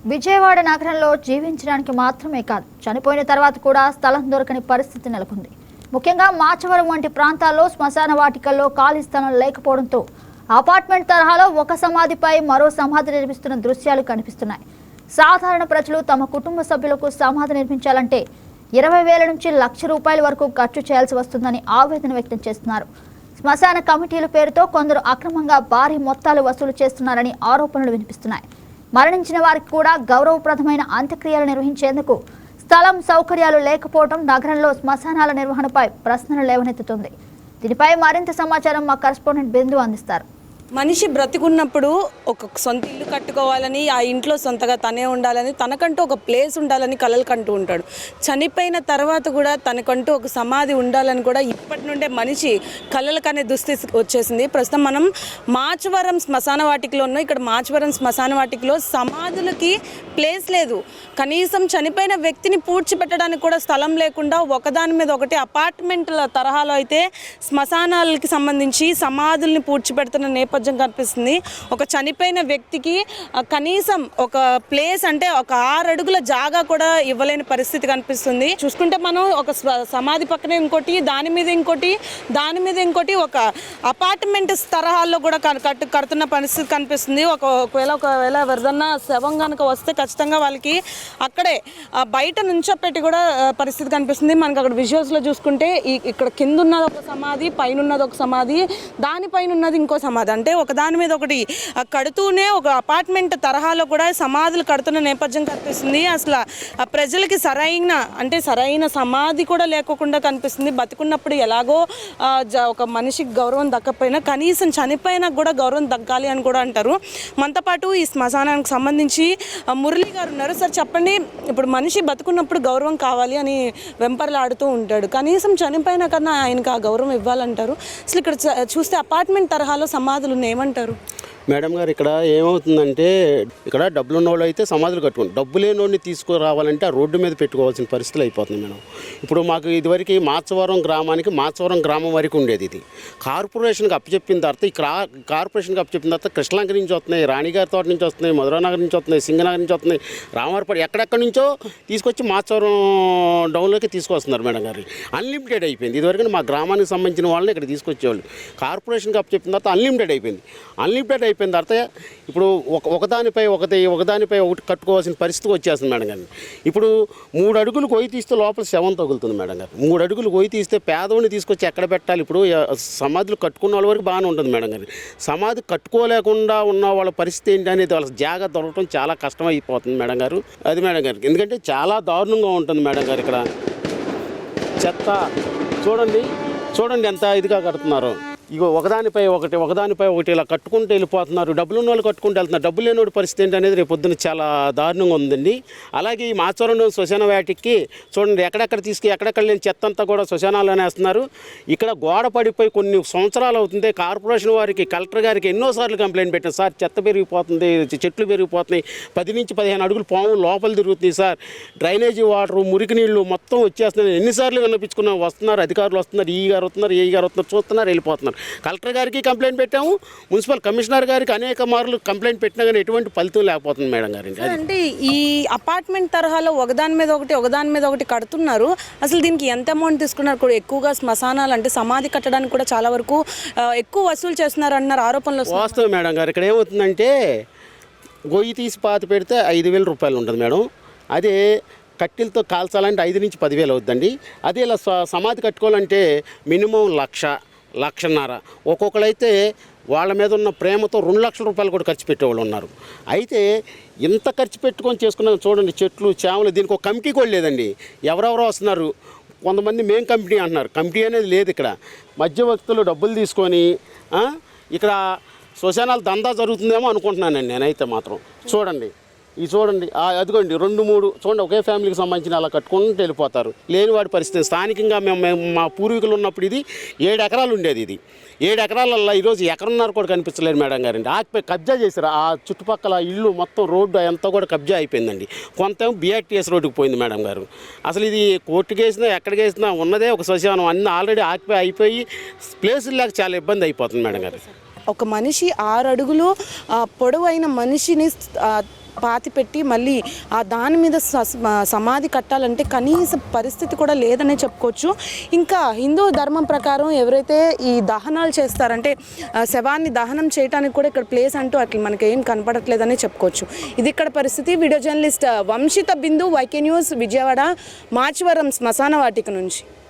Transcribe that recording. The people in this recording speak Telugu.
విజయవాడ నగరంలో జీవించడానికి మాత్రమే కాదు, చనిపోయిన తర్వాత కూడా స్థలం దొరకని పరిస్థితి నెలకొంది. ముఖ్యంగా మాచవరం వంటి ప్రాంతాల్లో శ్మశాన వాటికల్లో ఖాళీ స్థలం లేకపోవడంతో అపార్ట్మెంట్ తరహాలో ఒక సమాధిపై మరో సమాధి నిర్మిస్తున్న దృశ్యాలు కనిపిస్తున్నాయి. సాధారణ ప్రజలు తమ కుటుంబ సభ్యులకు సమాధి నిర్మించాలంటే 20,000 నుంచి ₹1,00,000 వరకు ఖర్చు చేయాల్సి వస్తుందని ఆవేదన వ్యక్తం చేస్తున్నారు. శ్మశాన కమిటీల పేరుతో కొందరు అక్రమంగా భారీ మొత్తాలు వసూలు చేస్తున్నారని ఆరోపణలు వినిపిస్తున్నాయి. మరణించిన వారికి కూడా గౌరవప్రదమైన అంత్యక్రియలు నిర్వహించేందుకు స్థలం సౌకర్యాలు లేకపోవడం నగరంలో శ్మశానాల నిర్వహణపై ప్రశ్నలు లేవనెత్తుతుంది. దీనిపై మరింత సమాచారం మా కరెస్పాండెంట్ బిందు అందిస్తారు. మనిషి బ్రతికున్నప్పుడు ఒక సొంత ఇల్లు కట్టుకోవాలని, ఆ ఇంట్లో సొంతగా తనే ఉండాలని, తనకంటూ ఒక ప్లేస్ ఉండాలని కలలు కంటూ ఉంటాడు. చనిపోయిన తర్వాత కూడా తనకంటూ ఒక సమాధి ఉండాలని కూడా ఇప్పటి నుండే మనిషి కలలకనే దుస్థితి వచ్చేసింది. ప్రస్తుతం మనం మాచవరం శ్మశాన వాటికలో ఉన్నాం. ఇక్కడ మాచవరం శ్మశాన వాటికలో సమాధులకి ప్లేస్ లేదు. కనీసం చనిపోయిన వ్యక్తిని పూడ్చిపెట్టడానికి కూడా స్థలం లేకుండా ఒకదాని మీద ఒకటి అపార్ట్మెంట్ల తరహాలో అయితే శ్మశానాలకి సంబంధించి సమాధుల్ని పూడ్చిపెడుతున్న నేపథ్యం కనిపిస్తుంది. ఒక చనిపోయిన వ్యక్తికి కనీసం ఒక ప్లేస్ అంటే ఒక 6 అడుగుల జాగా కూడా ఇవ్వలేని పరిస్థితి కనిపిస్తుంది. చూసుకుంటే మనం ఒక సమాధి పక్కనే ఇంకోటి, దాని మీద ఇంకోటి, దాని మీద ఇంకోటి, ఒక అపార్ట్మెంట్ తరహాల్లో కూడా కడుతున్న పరిస్థితి కనిపిస్తుంది. ఒకవేళ ఎవరిదన్నా శవం కనుక వస్తే ఖచ్చితంగా వాళ్ళకి అక్కడే బయట నుంచోపెట్టి కూడా పరిస్థితి కనిపిస్తుంది. మనకు అక్కడ విజువల్స్లో చూసుకుంటే ఇక్కడ కింద ఉన్నది ఒక సమాధి, పైన ఉన్నది ఒక సమాధి, దానిపైన ఉన్నది ఇంకో సమాధి. అంటే ఒకదాని మీద ఒకటి కడుతూనే ఒక అపార్ట్మెంట్ తరహాలో కూడా సమాధులు కడుతున్న నేపథ్యం కనిపిస్తుంది. అసలు ప్రజలకి సరైన సమాధి కూడా లేకుండా కనిపిస్తుంది. బతికున్నప్పుడు ఎలాగో ఒక మనిషికి గౌరవం దక్కపోయినా కనీసం చనిపోయినా కూడా గౌరవం దక్కాలి అని కూడా అంటారు. మనతో పాటు ఈ శ్మశానానికి సంబంధించి మురళి గారు ఉన్నారు. సార్ చెప్పండి, ఇప్పుడు మనిషి బతుకున్నప్పుడు గౌరవం కావాలి అని వెంపర్లాడుతూ ఉంటాడు. కనీసం చనిపోయినా కన్నా ఆయనకు ఆ గౌరవం ఇవ్వాలంటారు. అసలు ఇక్కడ చూస్తే అపార్ట్మెంట్ తరహాలో సమాధులు ఏమంటారు మేడం గారు? ఇక్కడ ఏమవుతుందంటే, ఇక్కడ డబ్బులు ఉన్న వాళ్ళు అయితే సమాధులు కట్టుకుని, డబ్బు లేని వాడిని తీసుకురావాలంటే ఆ రోడ్డు మీద పెట్టుకోవాల్సిన పరిస్థితులు అయిపోతుంది మేడం. ఇప్పుడు మాకు ఇదివరకు మాచవరం గ్రామం వరకు ఉండేది. ఇది కార్పొరేషన్కి అప్పచెప్పిన తర్వాత కార్పొరేషన్కి అప్పచెప్పిన తర్వాత కృష్ణలంక నుంచి వస్తున్నాయి, రాణిగారి తోట నుంచి వస్తున్నాయి, మధురానగర్ నుంచి వస్తున్నాయి, సింగనగర్ నుంచి వస్తున్నాయి, రామారపడి ఎక్కడెక్కడి నుంచో తీసుకొచ్చి మాచవరం డౌన్లోకి తీసుకొస్తున్నారు మేడం గారు. అన్లిమిటెడ్ అయిపోయింది. ఇదివరకు మా గ్రామానికి సంబంధించిన వాళ్ళని ఇక్కడ తీసుకొచ్చేవాళ్ళు. కార్పొరేషన్కి అప్పచెప్పిన తర్వాత అన్లిమిటెడ్ అయిపోయింది తర్వాత ఇప్పుడు ఒకదానిపై ఒకటి కట్టుకోవాల్సిన పరిస్థితి వచ్చేస్తుంది మేడం గారు. ఇప్పుడు 3 అడుగులు కొయ్యి తీస్తే లోపల శవం తగులుతుంది మేడం గారు. 3 అడుగులు కొయ్యి తీస్తే పేదవాడిని తీసుకొచ్చి ఎక్కడ పెట్టాలి? ఇప్పుడు సమాధులు కట్టుకున్న వాళ్ళ వరకు బాగానే ఉంటుంది మేడం గారు. సమాధి కట్టుకోలేకుండా ఉన్న వాళ్ళ పరిస్థితి ఏంటి అనేది వాళ్ళ జాగా దొరకడం చాలా కష్టమైపోతుంది మేడం గారు. అది మేడం గారికి ఎందుకంటే చాలా దారుణంగా ఉంటుంది మేడం గారు. ఇక్కడ చెత్త చూడండి ఎంత ఇదిగా కడుతున్నారు. ఇగో ఒకదానిపై ఒకటి ఇలా కట్టుకుంటూ వెళ్ళిపోతున్నారు. డబ్బులు ఉన్న వాళ్ళు కట్టుకుంటూ వెళ్తున్నారు. డబ్బులు లేనివాడి పరిస్థితి ఏంటి అనేది రేపు పొద్దున్న చాలా దారుణంగా ఉందండి. అలాగే ఈ మాచవరం శ్మశాన వాటికి చూడండి, ఎక్కడెక్కడ లేని చెత్త అంతా కూడా శ్మశానాల్లోనే వేస్తున్నారు. ఇక్కడ గోడ పడిపోయి కొన్ని సంవత్సరాలు అవుతుంది. కార్పొరేషన్ వారికి, కలెక్టర్ గారికి ఎన్నోసార్లు కంప్లైంట్ పెట్టాను. సార్ చెత్త పెరిగిపోతుంది, చెట్లు పెరిగిపోతున్నాయి, 10 నుంచి 15 అడుగులు పాము లోపల తిరుగుతుంది సార్, డ్రైనేజీ వాటర్, మురికి నీళ్లు మొత్తం వచ్చేస్తున్నాయి. ఎన్నిసార్లు వినిపించుకున్నాం. వస్తున్నారు అధికారులు, వస్తున్నారు, ఈ గారు వస్తున్నారు, చూస్తున్నారు, వెళ్ళిపోతున్నారు. కలెక్టర్ గారికి కంప్లైంట్ పెట్టాము, మున్సిపల్ కమిషనర్ గారికి అనేక మార్లు కంప్లైంట్ పెట్టినా కానీ ఎటువంటి ఫలితం లేకపోతుంది మేడం గారు. అంటే ఈ అపార్ట్మెంట్ తరహాలో ఒకదాని మీద ఒకటి కడుతున్నారు. అసలు దీనికి ఎంత అమౌంట్ తీసుకున్నారు కూడా? ఎక్కువగా శ్మశానాలు అంటే సమాధి కట్టడానికి కూడా చాలా వరకు ఎక్కువ వసూలు చేస్తున్నారు అన్నారు ఆరోపణలు. వాస్తవం మేడం గారు. ఇక్కడ ఏమవుతుందంటే, గొయ్యి తీసి పాతి పెడితే ₹5,000 ఉంటుంది మేడం. అదే కట్టెలతో కాల్చాలంటే 5 నుంచి 10,000 అవుతుందండి. అదే ఇలా సమాధి కట్టుకోవాలంటే మినిమం ₹1,00,000 ఒక్కొక్కరైతే వాళ్ళ మీద ఉన్న ప్రేమతో ₹2,00,000 కూడా ఖర్చు పెట్టేవాళ్ళు ఉన్నారు. అయితే ఇంత ఖర్చు పెట్టుకొని చేసుకున్నాం చూడండి, చెట్లు చేమలు. దీనికి ఒక కమిటీ కూడా లేదండి. ఎవరెవరో వస్తున్నారు, కొంతమంది మేం కమిటీ అంటున్నారు. కమిటీ అనేది లేదు ఇక్కడ. మధ్యవర్తులు డబ్బులు తీసుకొని ఇక్కడ శ్మశానాలు దందా జరుగుతుందేమో అనుకుంటున్నానండి నేనైతే మాత్రం. చూడండి అదిగోండి 2-3 చూడండి, ఒకే ఫ్యామిలీకి సంబంధించిన అలా కట్టుకుంటూ వెళ్ళిపోతారు. లేనివాడి పరిస్థితి. స్థానికంగా మేము మా పూర్వీకులు ఉన్నప్పుడు ఇది 7 ఎకరాలు ఉండేది. ఇది 7 ఎకరాలల్లో ఈరోజు ఎకరన్నర కూడా కనిపించలేదు మేడం గారండి. ఆకిపోయి కబ్జా చేశారు. ఆ చుట్టుపక్కల ఇల్లు మొత్తం రోడ్డు అంతా కూడా కబ్జా అయిపోయిందండి. కొంత BRTS రోడ్డుకి పోయింది మేడం గారు. అసలు ఇది కోర్టుకి వేసినా ఎక్కడికి వేసినా ఉన్నదే ఒక శ్మశానం. అన్నీ ఆల్రెడీ అయిపోయి ప్లేసులు లేక చాలా ఇబ్బంది అయిపోతుంది మేడం గారు. ఒక మనిషి 6 అడుగులు పొడవైన మనిషిని పాతి పెట్టి మళ్ళీ ఆ దాని మీద సమాధి కట్టాలంటే కనీస పరిస్థితి కూడా లేదనే చెప్పుకోవచ్చు. ఇంకా హిందూ ధర్మం ప్రకారం ఎవరైతే ఈ దహనాలు చేస్తారంటే శవాన్ని దహనం చేయడానికి కూడా ఇక్కడ ప్లేస్ అంటూ అట్లా మనకి ఏం కనపడట్లేదని చెప్పుకోవచ్చు. ఇది ఇక్కడ పరిస్థితి. వీడియో జర్నలిస్ట్ వంశిత బిందు, వైకే న్యూస్, విజయవాడ, మాచవరం శ్మశాన వాటిక నుంచి.